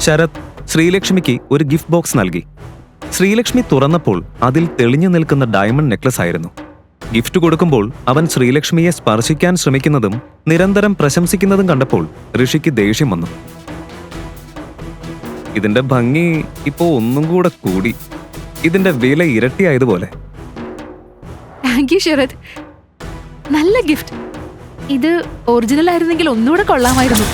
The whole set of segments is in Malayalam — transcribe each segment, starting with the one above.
ശരത് ശ്രീലക്ഷ്മിക്ക് ഒരു ഗിഫ്റ്റ് ബോക്സ് നൽകി. ശ്രീലക്ഷ്മി തുറന്നപ്പോൾ അതിൽ തെളിഞ്ഞു നിൽക്കുന്ന ഡയമണ്ട് നെക്ലസ് ആയിരുന്നു. ഗിഫ്റ്റ് കൊടുക്കുമ്പോൾ അവൻ ശ്രീലക്ഷ്മിയെ സ്പർശിക്കാൻ ശ്രമിക്കുന്നതും നിരന്തരം പ്രശംസിക്കുന്നതും കണ്ടപ്പോൾ ഋഷിക്ക് ദേഷ്യം വന്നു. ഇതിന്റെ ഭംഗി ഇപ്പോ ഒന്നും കൂടെ കൂടി. ഇതിന്റെ വില ഇരട്ടിയായതുപോലെ. താങ്ക് യു ശരത്, നല്ല ഗിഫ്റ്റ്. ഇത് ഒറിജിനൽ ആയിരുന്നെങ്കിൽ ഒന്നുകൂടെ കൊള്ളാമായിരുന്നു.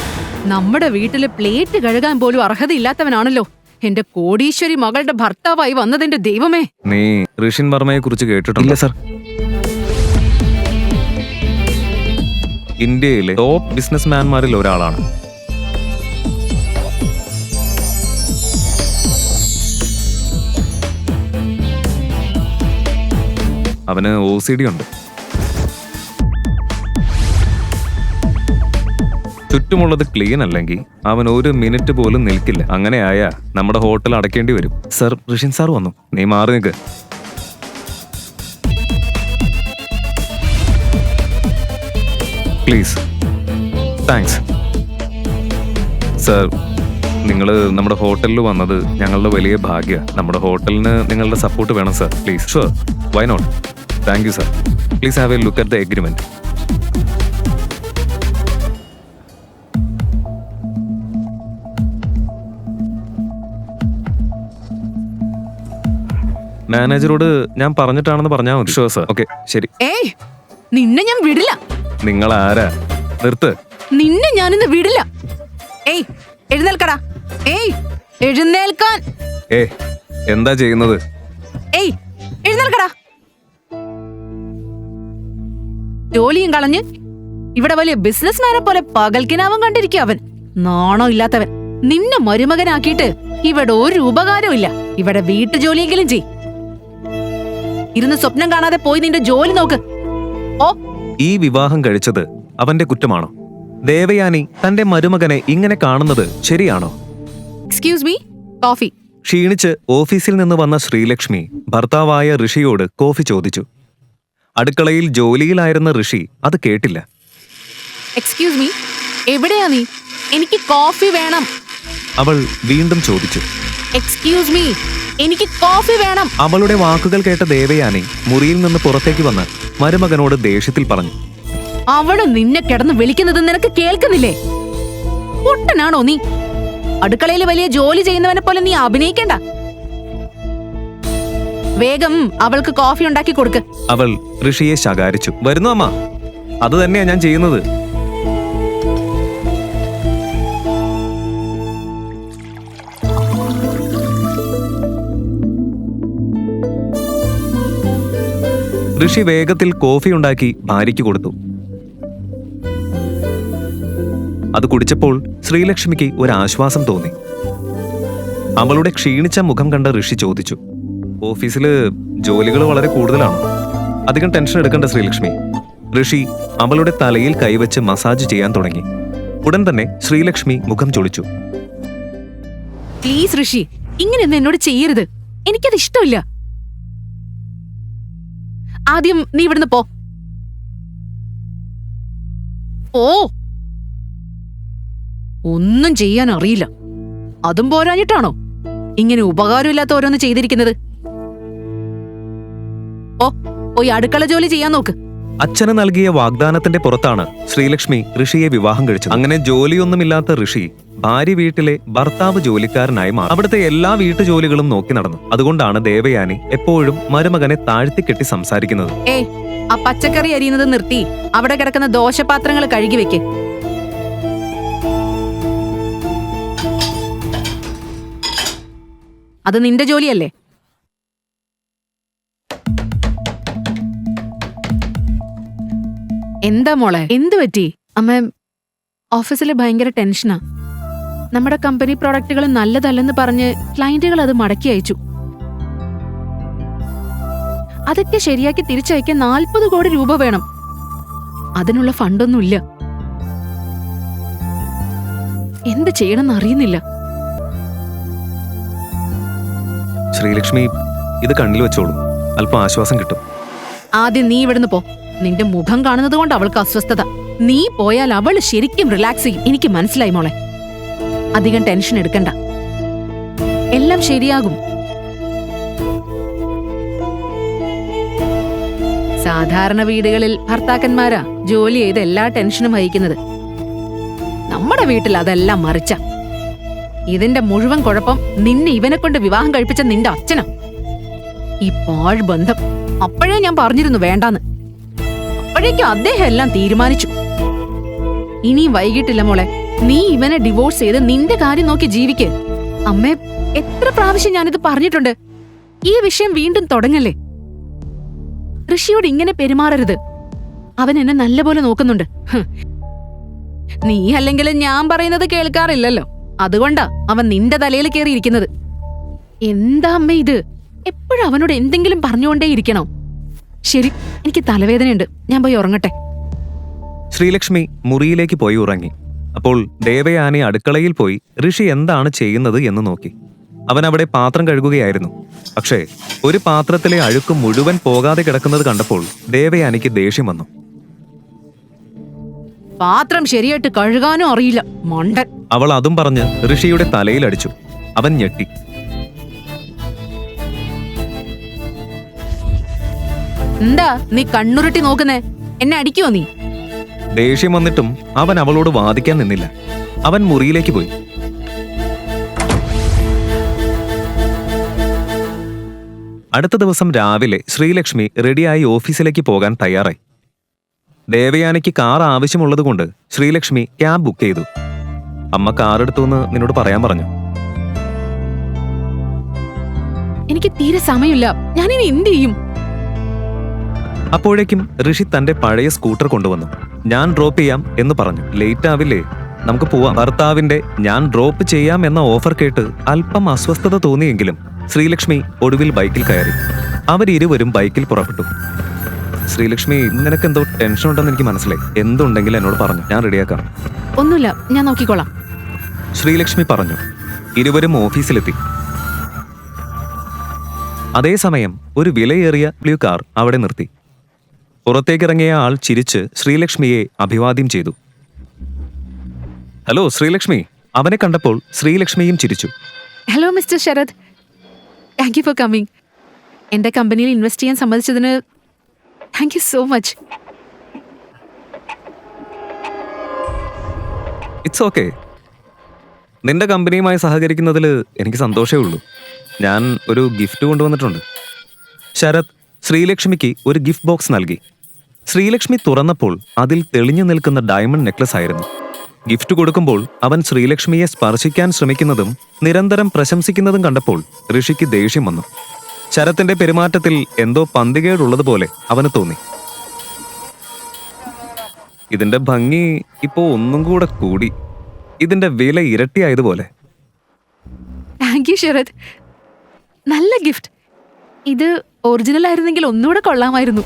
നമ്മുടെ വീട്ടില് പ്ലേറ്റ് കഴുകാൻ പോലും അർഹതയില്ലാത്തവനാണല്ലോ എന്റെ കോടീശ്വരി മകളുടെ ഭർത്താവായി വന്നതിന്റെ ദൈവമേ. നീ ഋഷിൻ വർമ്മയെ കുറിച്ച് കേട്ടിട്ടില്ല സർ? ഇന്ത്യയിലെ ടോപ്പ് ബിസിനസ്മാൻമാരിൽ ഒരാളാണ്. അവന് OCD ഉണ്ട്. ചുറ്റുമുള്ളത് ക്ലീൻ അല്ലെങ്കിൽ അവൻ ഒരു മിനിറ്റ് പോലും നിൽക്കില്ല. അങ്ങനെയായ നമ്മുടെ ഹോട്ടൽ അടയ്ക്കേണ്ടി വരും. സർ, ഋഷിൻ സാർ വന്നു. നീ മാറി നിൽക്ക്. പ്ലീസ്. Thanks sir. നിങ്ങൾ നമ്മുടെ ഹോട്ടലിൽ വന്നത് ഞങ്ങളുടെ വലിയ ഭാഗ്യ. നമ്മുടെ ഹോട്ടലിന് നിങ്ങളുടെ സപ്പോർട്ട് വേണം sir. Please. Sure, why not. Thank you sir. Please have a look at the agreement. മാനേജറോട് ഞാൻ പറഞ്ഞിട്ടാണെന്ന് പറഞ്ഞാൽ മതി. Sure sir. ഓക്കെ, ശരി. ഏയ്, നിന്നെ ഞാൻ വിടില്ല. നിങ്ങൾ ആരാ? നിർത്ത്. നിന്നെ ഞാനിന്ന് വിടില്ല. ഏയ്, എഴുന്നേൽക്കടാ. ഏയ്, എഴുന്നേൽക്കാൻ. എന്താ ചെയ്യുന്നത്? ഏയ്, എഴുന്നേൽക്കടാ. ജോലിയും കളഞ്ഞ് ഇവിടെ വലിയ ബിസിനസ്മാനെ പോലെ പകൽക്കിനാവും കണ്ടിരിക്കും അവൻ. നാണോ ഇല്ലാത്തവൻ. നിന്നെ മരുമകനാക്കിയിട്ട് ഇവിടെ ഒരു ഉപകാരവും ഇല്ല. ഇവിടെ വീട്ടുജോലിയെങ്കിലും ചെയ്. ഇരുന്ന് സ്വപ്നം കാണാതെ പോയി നിന്റെ ജോലി നോക്ക്. ഓ, ഈ വിവാഹം കഴിച്ചത് അവന്റെ കുറ്റമാണോ? ദേവയാനി തന്റെ മരുമകനെ ഇങ്ങനെ കാണുന്നത് ശരിയാണോ? Excuse me, coffee. ക്ഷീണിച്ച് ഓഫീസിൽ നിന്ന് വന്ന ശ്രീലക്ഷ്മി ഭർത്താവായ ഋഷിയോട് കോഫി ചോദിച്ചു. അടുക്കളയിൽ ജോലിയിലായിരുന്ന ഋഷി അത് കേട്ടില്ല. എക്സ്ക്യൂസ് മീ, എവിടെയാ നീ? എനിക്ക് കോഫി വേണം. അവൾ വീണ്ടും ചോദിച്ചു. എക്സ്ക്യൂസ് മീ, എനിക്ക് കോഫി വേണം. അവളുടെ വാക്കുകൾ കേട്ട ദേവയാനി മുറിയിൽ നിന്ന് പുറത്തേക്ക് വന്ന് മരുമകനോട് ദേഷ്യത്തിൽ പറഞ്ഞു. അവള് നിന്നെ കിടന്ന് വിളിക്കുന്നത് നിനക്ക് കേൾക്കുന്നില്ലേ? പൊട്ടനാണോ നീ? അടുക്കളയിൽ വലിയ ജോലി ചെയ്യുന്നവനെ പോലെ നീ അഭിനയിക്കണ്ട. വേഗം അവൾക്ക് കോഫി ഉണ്ടാക്കി കൊടുക്ക്. അവൾ ഋഷിയെ ശകാരിച്ചു. വരുന്നു അമ്മ, അത് തന്നെയാ ഞാൻ ചെയ്യുന്നത്. ഋഷി വേഗത്തിൽ കോഫി ഉണ്ടാക്കി ഭാര്യയ്ക്ക് കൊടുത്തു. അത് കുടിച്ചപ്പോൾ ശ്രീലക്ഷ്മിക്ക് ഒരു ആശ്വാസം തോന്നി. അവളുടെ ക്ഷീണിച്ച മുഖം കണ്ട ഋഷി ചോദിച്ചു. ഓഫീസില് ജോലികൾ വളരെ കൂടുതലാണ്. അധികം ടെൻഷൻ എടുക്കണ്ട ശ്രീലക്ഷ്മി. ഋഷി അവളുടെ തലയിൽ കൈവച്ച് മസാജ് ചെയ്യാൻ തുടങ്ങി. ഉടൻ തന്നെ ശ്രീലക്ഷ്മി മുഖം ചൊളിച്ചു. പ്ലീസ് ഋഷി, ഇങ്ങനെയൊന്നും എന്നോട് ചെയ്യരുത്. എനിക്കത് ഇഷ്ടമില്ല. ആദ്യം നീ ഇവിടുന്ന് പോ. ഓ, ഒന്നും ചെയ്യാൻ അറിയില്ല. അതും പോരാഞ്ഞിട്ടാണോ ഇങ്ങനെ ഉപകാരമില്ലാത്ത ഓരോന്ന് ചെയ്തിരിക്കുന്നത്? ഓ, പോയി അടുക്കള ജോലി ചെയ്യാൻ നോക്ക്. അച്ഛന് നൽകിയ വാഗ്ദാനത്തിന്റെ പുറത്താണ് ശ്രീലക്ഷ്മി ഋഷിയെ വിവാഹം കഴിച്ചത്. അങ്ങനെ ജോലിയൊന്നുമില്ലാത്ത ഋഷി ഭാര്യ വീട്ടിലെ ഭർത്താവ് ജോലിക്കാരനായി മാറി. അവിടുത്തെ എല്ലാ വീട്ടുജോലികളും നോക്കി നടന്നു. അതുകൊണ്ടാണ് ദേവയാനി എപ്പോഴും മരുമകനെ താഴ്ത്തിക്കെട്ടി സംസാരിക്കുന്നത്. ആ പച്ചക്കറി അരിയുന്നത് നിർത്തി അവിടെ കിടക്കുന്ന ദോശപാത്രങ്ങൾ കഴുകി വെക്ക്. അത് നിന്റെ ജോലിയല്ലേ? എന്താ മോളെ, എന്തു പറ്റി? അമ്മ, ഓഫീസിൽ ഭയങ്കര ടെൻഷനാ. നമ്മുടെ കമ്പനി പ്രോഡക്റ്റുകൾ നല്ലതല്ലെന്ന് പറഞ്ഞ് ക്ലയന്റുകൾ അത് മടക്കി അയച്ചു. അതൊക്കെ ശരിയാക്കി തിരിച്ചയക്കാൻ 40 കോടി രൂപ വേണം. അതിനുള്ള ഫണ്ടൊന്നുമില്ല. എന്ത് ചെയ്യണമെന്ന് അറിയുന്നില്ല. ശ്രീലക്ഷ്മി, ഇത് കണ്ണിൽ വെച്ചോളൂ. അല്പം ആശ്വാസം കിട്ടും. ആദ്യം നീ ഇവിടുന്ന് പോ. നിന്റെ മുഖം കാണുന്നത് കൊണ്ട് അവൾക്ക് അസ്വസ്ഥത. നീ പോയാൽ അവള് ശരിക്കും റിലാക്സ് ചെയ്യും. എനിക്ക് മനസ്സിലായി മോളെ. അധികം ടെൻഷൻ എടുക്കണ്ട. എല്ലാം ശരിയാകും. സാധാരണ വീടുകളിൽ ഭർത്താക്കന്മാരാ ജോലി ചെയ്ത് എല്ലാ ടെൻഷനും വഹിക്കുന്നത്. നമ്മുടെ വീട്ടിൽ അതെല്ലാം മറിച്ച. ഇതിന്റെ മുഴുവൻ കുഴപ്പം നിന്നെ ഇവനെ കൊണ്ട് വിവാഹം കഴിപ്പിച്ച നിന്റെ അച്ഛനാ. ഈ പാഴ് ബന്ധം അപ്പോഴേ ഞാൻ പറഞ്ഞിരുന്നു വേണ്ടാന്ന്. അപ്പോഴേക്കും അദ്ദേഹം എല്ലാം തീരുമാനിച്ചു. ഇനിയും വൈകിട്ടില്ല മോളെ. നീ ഇവനെ ഡിവോഴ്സ് ചെയ്ത് നിന്റെ കാര്യം നോക്കി ജീവിക്ക്. അമ്മേ, എത്ര പ്രാവശ്യം ഞാനിത് പറഞ്ഞിട്ടുണ്ട്. ഈ വിഷയം വീണ്ടും തുടങ്ങല്ലേ. ഋഷിയോട് ഇങ്ങനെ പെരുമാറരുത്. അവൻ എന്നെ നല്ലപോലെ നോക്കുന്നുണ്ട്. നീ അല്ലെങ്കിൽ ഞാൻ പറയുന്നത് കേൾക്കാറില്ലല്ലോ. അതുകൊണ്ടാ അവൻ നിന്റെ തലയിൽ കയറിയിരിക്കുന്നത്. എന്താ അമ്മ ഇത്? എപ്പോഴും അവനോട് എന്തെങ്കിലും പറഞ്ഞുകൊണ്ടേയിരിക്കണോ? ശരി, എനിക്ക് തലവേദനയുണ്ട്, ഞാൻ പോയി ഉറങ്ങട്ടെ. ശ്രീലക്ഷ്മി മുറിയിലേക്ക് പോയി ഉറങ്ങി. അപ്പോൾ ദേവയാനി അടുക്കളയിൽ പോയി ഋഷി എന്താണ് ചെയ്യുന്നത് എന്ന് നോക്കി. അവൻ അവിടെ പാത്രം കഴുകുകയായിരുന്നു. പക്ഷേ ഒരു പാത്രത്തിലെ അഴുക്ക് മുഴുവൻ പോകാതെ കിടക്കുന്നത് കണ്ടപ്പോൾ ദേവയാനിക്ക് ദേഷ്യം വന്നു. പാത്രം ശരിയായിട്ട് കഴുകാനും അറിയില്ല, മണ്ടൻ. അവൾ അതും പറഞ്ഞ് ഋഷിയുടെ തലയിലടിച്ചു. അവൻ ഞെട്ടി. എന്താ നീ കണ്ണുരുട്ടി നോക്കുന്നേ? എന്നെ അടിക്കുവോ നീ? ദേഷ്യം വന്നിട്ടും അവൻ അവളോട് വാദിക്കാൻ നിന്നില്ല. അവൻ മുറിയിലേക്ക് പോയി. അടുത്ത ദിവസം രാവിലെ ശ്രീലക്ഷ്മി റെഡിയായി ഓഫീസിലേക്ക് പോകാൻ തയ്യാറായി. ദേവയാനിക്ക് കാർ ആവശ്യമുള്ളതുകൊണ്ട് ശ്രീലക്ഷ്മി ക്യാബ് ബുക്ക് ചെയ്തു. അമ്മ കാർ എടുത്തുവെന്ന് നിന്നോട് പറയാൻ പറഞ്ഞു. എനിക്ക് തീരെ സമയമില്ല. ഞാനിനി എന്ത് ചെയ്യും? അപ്പോഴേക്കും ഋഷി തന്റെ പഴയ സ്കൂട്ടർ കൊണ്ടുവന്നു. ഞാൻ ഡ്രോപ്പ് ചെയ്യാം എന്ന് പറഞ്ഞു. ലേറ്റ് ആവില്ലേ, നമുക്ക് പോവാം. ഭർത്താവിന്റെ ഞാൻ ഡ്രോപ്പ് ചെയ്യാം എന്ന ഓഫർ കേട്ട് അല്പം അസ്വസ്ഥത തോന്നിയെങ്കിലും ശ്രീലക്ഷ്മി ഒടുവിൽ ബൈക്കിൽ കയറി. അവരിരുവരും ബൈക്കിൽ പുറപ്പെട്ടു. ശ്രീലക്ഷ്മി, നിനക്കെന്തോ ടെൻഷൻ ഉണ്ടെന്ന് എനിക്ക് മനസ്സിലായി. എന്തുണ്ടെങ്കിലും എന്നോട് പറഞ്ഞു, ഞാൻ റെഡിയാക്കാം. ഒന്നുമില്ല, ഞാൻ നോക്കിക്കോളാം. ശ്രീലക്ഷ്മി പറഞ്ഞു. ഇരുവരും ഓഫീസിലെത്തി. അതേസമയം ഒരു വിലയേറിയ ബ്ലൂ കാർ അവിടെ നിർത്തി. പുറത്തേക്കിറങ്ങിയ ആൾ ചിരിച്ച് ശ്രീലക്ഷ്മിയെ അഭിവാദ്യം ചെയ്തു. ഹലോ ശ്രീലക്ഷ്മി. അവനെ കണ്ടപ്പോൾ ശ്രീലക്ഷ്മിയും ചിരിച്ചു. Hello mister Sarath, thank you for coming. എന്റെ കമ്പനിയിൽ ഇൻവെസ്റ്റ് ചെയ്യാൻ സമ്മതിച്ചതിന് thank you so much. It's okay. നിന്റെ കമ്പനിയുമായി സഹകരിക്കുന്നതിൽ എനിക്ക് സന്തോഷമേ ഉള്ളൂ. ഞാൻ ഒരു ഗിഫ്റ്റ് കൊണ്ടുവന്നിട്ടുണ്ട്. ശരത് ശ്രീലക്ഷ്മിക്ക് ഒരു ഗിഫ്റ്റ് ബോക്സ് നൽകി. ശ്രീലക്ഷ്മി തുറന്നപ്പോൾ അതിൽ തെളിഞ്ഞു നിൽക്കുന്ന ഡയമണ്ട് നെക്ലസ് ആയിരുന്നു. ഗിഫ്റ്റ് കൊടുക്കുമ്പോൾ അവൻ ശ്രീലക്ഷ്മിയെ സ്പർശിക്കാൻ ശ്രമിക്കുന്നതും നിരന്തരം പ്രശംസിക്കുന്നതും കണ്ടപ്പോൾ ഋഷിക്ക് ദേഷ്യം വന്നു. ശരത്തിന്റെ പെരുമാറ്റത്തിൽ എന്തോ പന്തികേടുള്ളതുപോലെ അവന് തോന്നി. ഇതിന്റെ ഭംഗി ഇപ്പോ ഒന്നും കൂടെ കൂടി. ഇതിന്റെ വില ഇരട്ടിയായതുപോലെ. താങ്ക് യു ശരത്, നല്ല ഗിഫ്റ്റ്. ഇത് ഒറിജിനൽ ആയിരുന്നെങ്കിൽ ഒന്നുകൂടെ കൊള്ളാമായിരുന്നു.